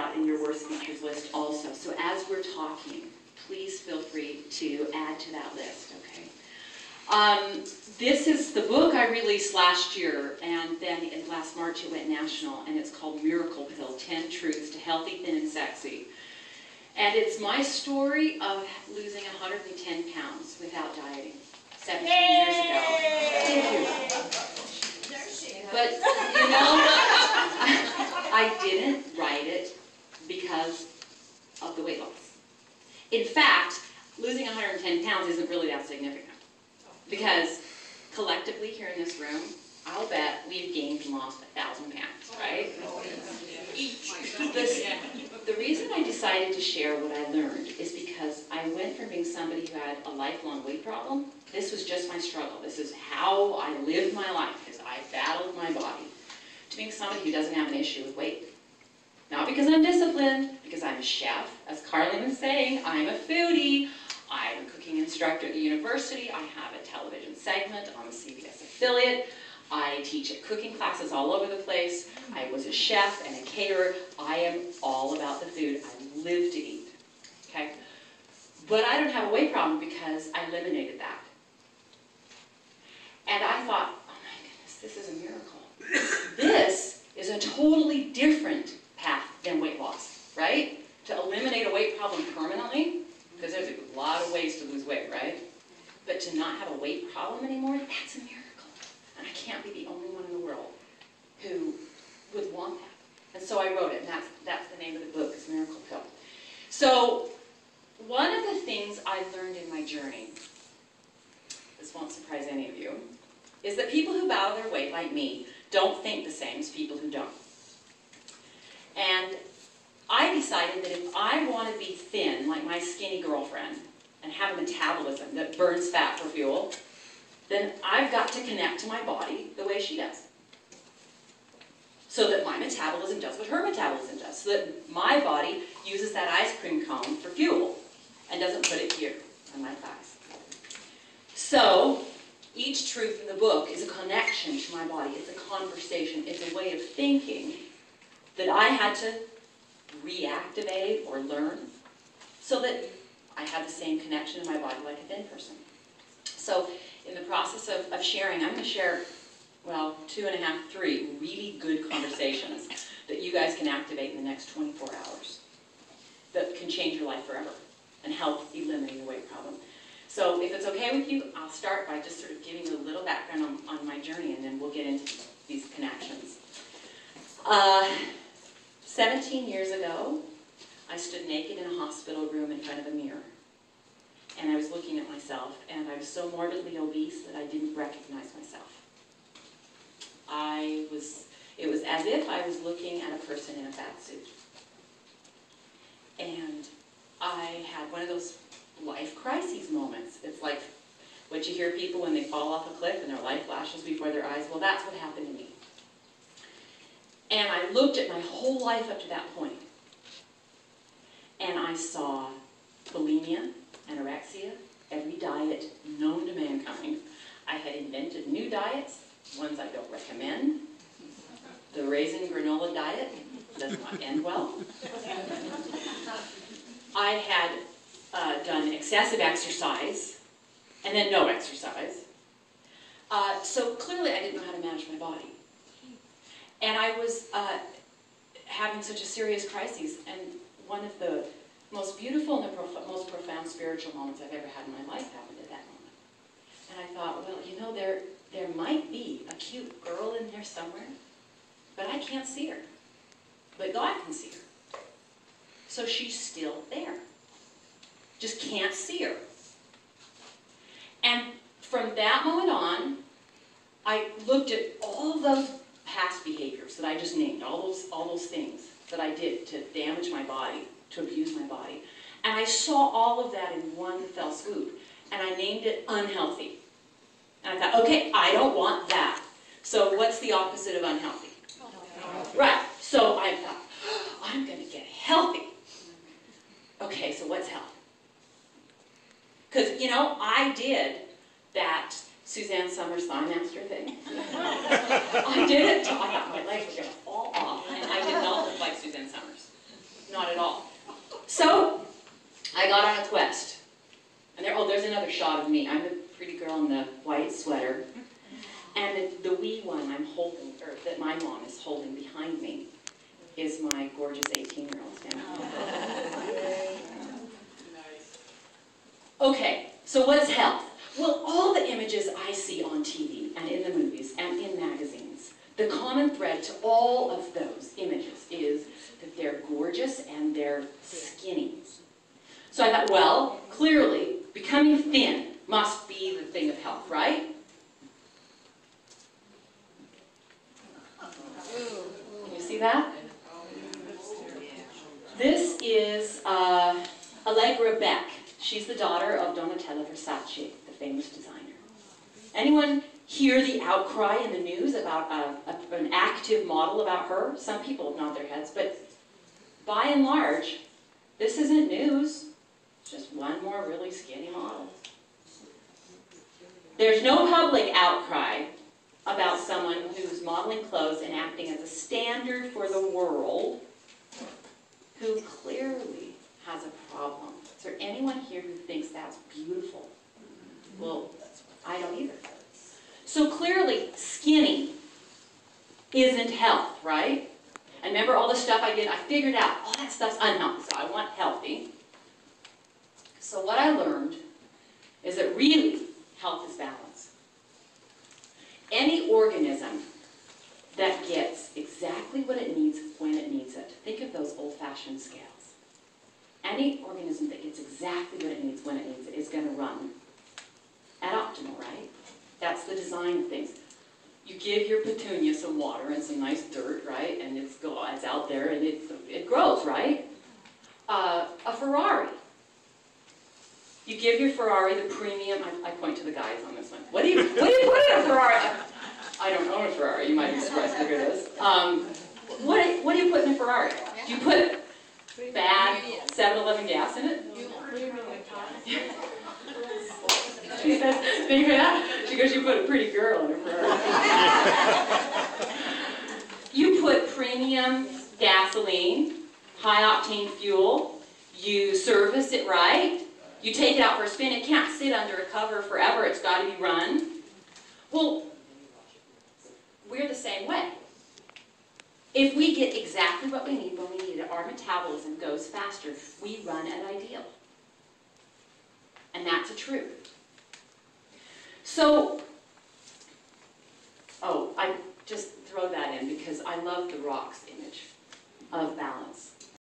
out in your worst features list also. So as we're talking, please feel free to add to that list, okay? This is the book I released last year, and then last March it went national, and it's called Miracle Pill, 10 Truths to Healthy, Thin, and Sexy. And it's my story of losing 110 pounds without dieting 17 years ago. Thank you. But, you know, I didn't write it because of the weight loss. In fact, losing 110 pounds isn't really that significant. Because collectively here in this room, I'll bet we've gained and lost 1,000 pounds, right? The reason I decided to share what I learned is because I went from being somebody who had a lifelong weight problem. This was just my struggle. This is how I lived my life, because I battled my body, to being somebody who doesn't have an issue with weight. Not because I'm disciplined, because I'm a chef. As Carlin was saying, I'm a foodie. I'm a cooking instructor at the university. I have a television segment. I'm a CBS affiliate. I teach at cooking classes all over the place. I was a chef and a caterer. I am all about the food. I live to eat, okay? But I don't have a weight problem because I eliminated that. And I thought, oh my goodness, this is a miracle. This is a totally different path than weight loss, right? To eliminate a weight problem permanently, because there's a lot of ways to lose weight, right? But to not have a weight problem anymore, that's a miracle. And I can't be the only one in the world who would want that. And so I wrote it, and that's the name of the book, is Miracle Pill. So one of the things I learned in my journey, this won't surprise any of you, is that people who battle their weight, like me, don't think the same as people who don't. And I decided that if I want to be thin, like my skinny girlfriend, and have a metabolism that burns fat for fuel, then I've got to connect to my body the way she does. So that my metabolism does what her metabolism does. So that my body uses that ice cream cone for fuel and doesn't put it here on my thighs. So each truth in the book is a connection to my body. It's a conversation. It's a way of thinking that I had to reactivate or learn so that I have the same connection in my body like a thin person. So in the process of sharing, I'm going to share, well, 2.5, 3 really good conversations that you guys can activate in the next 24 hours that can change your life forever and help eliminate the weight problem. So if it's okay with you, I'll start by just sort of giving you a little background on my journey, and then we'll get into these connections. 17 years ago, I stood naked in a hospital room in front of a mirror. And I was looking at myself, and I was so morbidly obese that I didn't recognize myself. It was as if I was looking at a person in a fat suit. And I had one of those life crises moments. It's like what you hear people when they fall off a cliff and their life flashes before their eyes. Well, that's what happened to me. And I looked at my whole life up to that point, and I saw bulimia, anorexia, every diet known to mankind. I had invented new diets, ones I don't recommend. The raisin granola diet does not end well. I had done excessive exercise, and then no exercise. So clearly I didn't know how to manage my body. And I was having such a serious crisis, and one of the most beautiful and the most profound spiritual moments I've ever had in my life happened at that moment. And I thought, well, you know, there might be a cute girl in there somewhere, but I can't see her. But God can see her. So she's still there. Just can't see her. And from that moment on, I looked at all those past behaviors that I just named, all those things that I did to damage my body, to abuse my body. And I saw all of that in one fell swoop. And I named it unhealthy. And I thought, okay, I don't want that. So what's the opposite of unhealthy? Right. So I thought, oh, I'm going to get healthy. Okay, so what's health? Because, you know, I did that Suzanne Summers Thigh Master thing. I did it until I thought my legs were going to fall off. And I did not look like Suzanne Summers. Not at all. So, I got on a quest. And there's another shot of me. I'm the pretty girl in the white sweater. And the wee one I'm holding, or that my mom is holding behind me, is my gorgeous 18-year-old standing. Okay, so what's health? Well, all the images I see on TV and in the movies and in magazines, the common thread to all of those images is that they're gorgeous and they're skinny. So I thought, well, clearly, becoming thin must be the thing of health, right? Can you see that? This is Allegra Beck. She's the daughter of Donatella Versace, the famous designer. Anyone hear the outcry in the news about an active model about her? Some people nod their heads, but by and large, this isn't news. It's just one more really skinny model. There's no public outcry about someone who's modeling clothes and acting as a standard for the world who clearly has a problem. Is there anyone here who thinks that's beautiful? Well, I don't either. So clearly, skinny isn't health, right? And remember all the stuff I did? I figured out all that stuff's unhealthy, so I want healthy. So what I learned is that really, health is balance. Any organism that gets exactly what it needs when it needs it. Think of those old-fashioned scales. Any organism that gets exactly what it needs when it needs it is going to run at optimal, right? That's the design of things. You give your petunia some water and some nice dirt, right? And it's out there and it grows, right? A Ferrari. You give your Ferrari the premium. I point to the guys on this one. What do you put in a Ferrari? I don't own a Ferrari. You might be surprised to hear this. What do you put in a Ferrari? Do you put bad 7-Eleven gas in it? She says, did you hear that? She goes, you put a pretty girl in a Ferrari. You put premium gasoline, high-octane fuel. You service it right. You take it out for a spin. It can't sit under a cover forever. It's got to be run. Well, we're the same way. If we get exactly what we need when we need it, our metabolism goes faster. We run at ideal. And that's a truth. So, I just throw that in because I love the rocks image of balance.